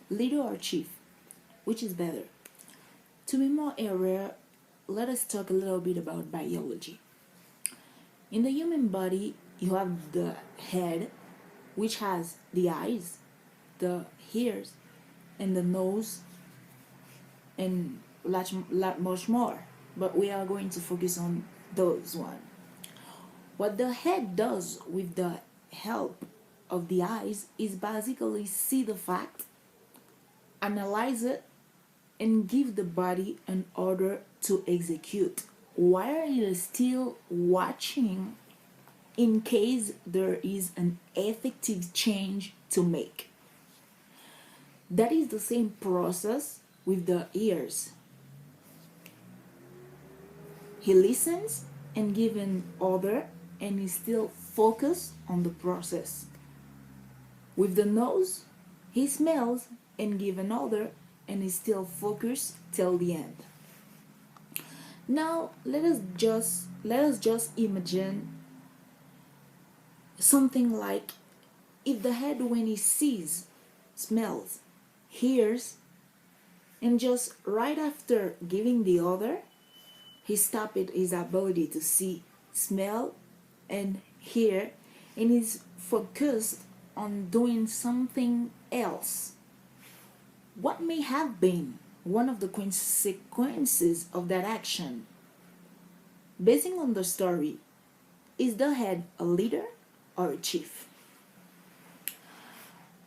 Leader or chief? Which is better? To be more aware, let us talk a little bit about biology. In the human body, you have the head, which has the eyes, the ears, and the nose, and much more. But we are going to focus on those one. What the head does with the help of the eyes is basically see the fact, analyze it, and give the body an order to execute while it is still watching in case there is an effective change to make. That is the same process with the ears. He listens and gives an order and is still focused on the process. With the nose, he smells and gives an order and is still focused till the end. Now let us just imagine something like if the head when he sees, smells, hears, and just right after giving the order, he stopped his ability to see, smell, and hear, and is focused on doing something else. What may have been one of the consequences of that action? Basing on the story, is the head a leader or a chief?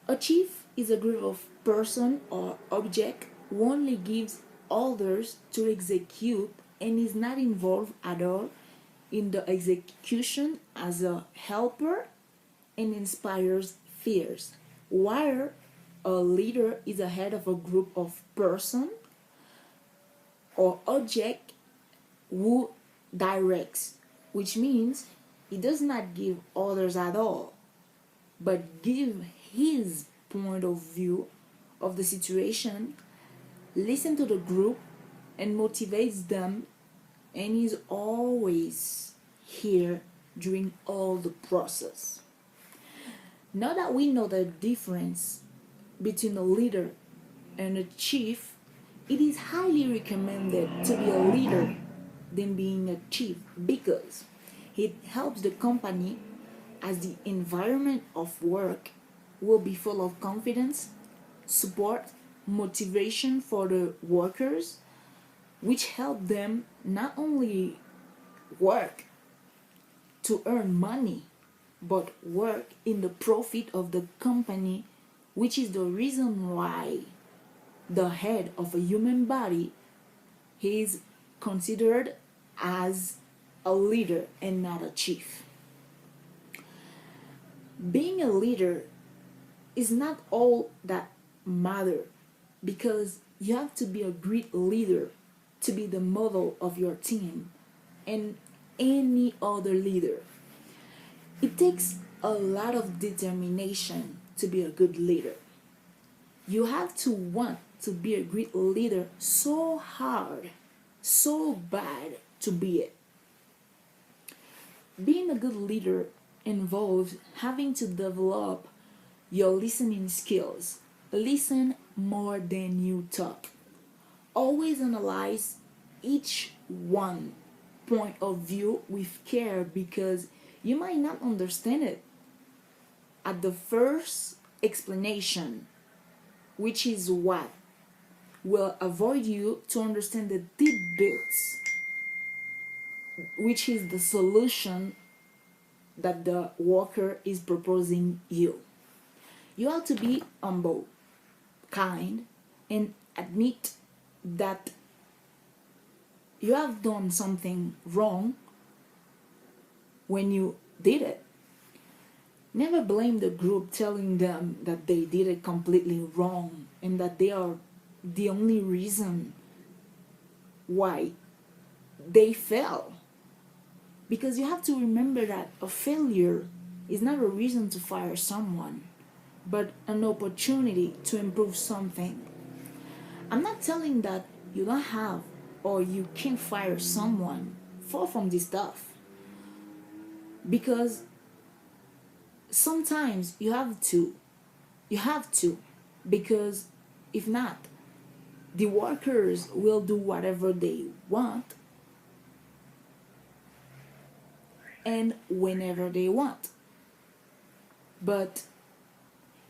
A chief is a group of person or object who only gives orders to execute and is not involved at all in the execution as a helper and inspires fears. While a leader is a head of a group of person or object who directs, which means he does not give orders at all, but give his point of view of the situation, listen to the group and motivates them, and is always here during all the process. Now that we know the difference between a leader and a chief, it is highly recommended to be a leader than being a chief because it helps the company as the environment of work will be full of confidence, support, motivation for the workers, which help them not only work to earn money, but work in the profit of the company, which is the reason why the head of a human body is considered as a leader and not a chief. Being a leader is not all that matter because you have to be a great leader to be the model of your team and any other leader. It takes a lot of determination to be a good leader. You have to want to be a great leader so hard, so bad to be it. Being a good leader involves having to develop your listening skills. Listen more than you talk. Always analyze each one point of view with care because you might not understand it at the first explanation, which is what will avoid you to understand the deep bits, which is the solution that the worker is proposing you. You have to be humble, kind, and admit that you have done something wrong when you did it. Never blame the group telling them that they did it completely wrong and that they are the only reason why they fell. Because you have to remember that a failure is not a reason to fire someone, but an opportunity to improve something. I'm not telling that you don't have or you can't fire someone. Far from this stuff. Because sometimes you have to. You have to. Because If not, the workers will do whatever they want and whenever they want. But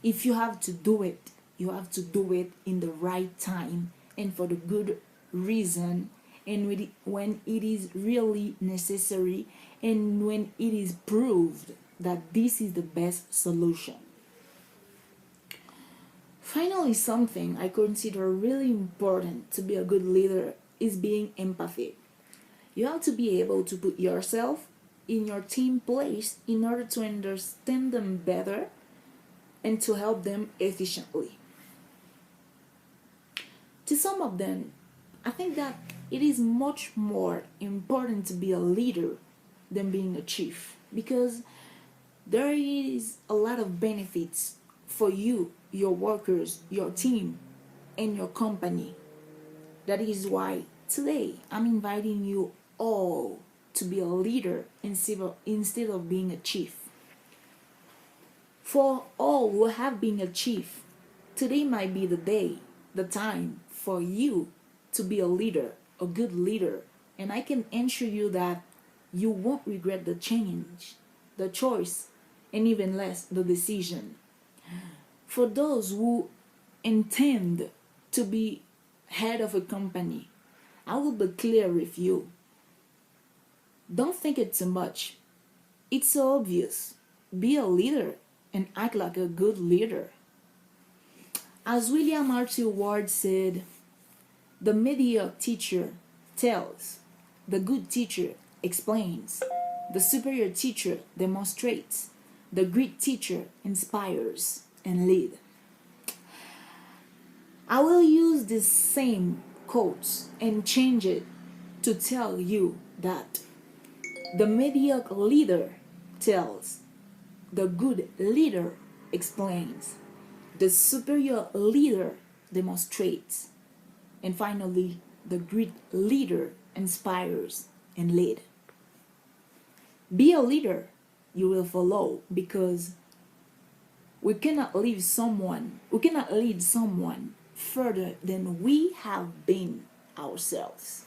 if you have to do it, you have to do it in the right time and for the good reason, and when it is really necessary, and when it is proved that this is the best solution. Finally, something I consider really important to be a good leader is being empathic. You have to be able to put yourself in your team place in order to understand them better and to help them efficiently. To some of them, I think that it is much more important to be a leader than being a chief, because there is a lot of benefits for you, your workers, your team, and your company. That is why today I'm inviting you all to be a leader instead of being a chief. For all who have been a chief, today might be the day, the time for you to be a leader, a good leader. And I can assure you that you won't regret the change, the choice, and even less the decision. For those who intend to be head of a company, I will be clear with you. Don't think it too much. It's so obvious. Be a leader and act like a good leader. As William R.T. Ward said, the mediocre teacher tells, the good teacher explains, the superior teacher demonstrates, the great teacher inspires and leads. I will use this same quote and change it to tell you that the mediocre leader tells, the good leader explains, the superior leader demonstrates, and finally, the great leader inspires and leads. Be a leader you will follow, because we cannot lead someone further than we have been ourselves.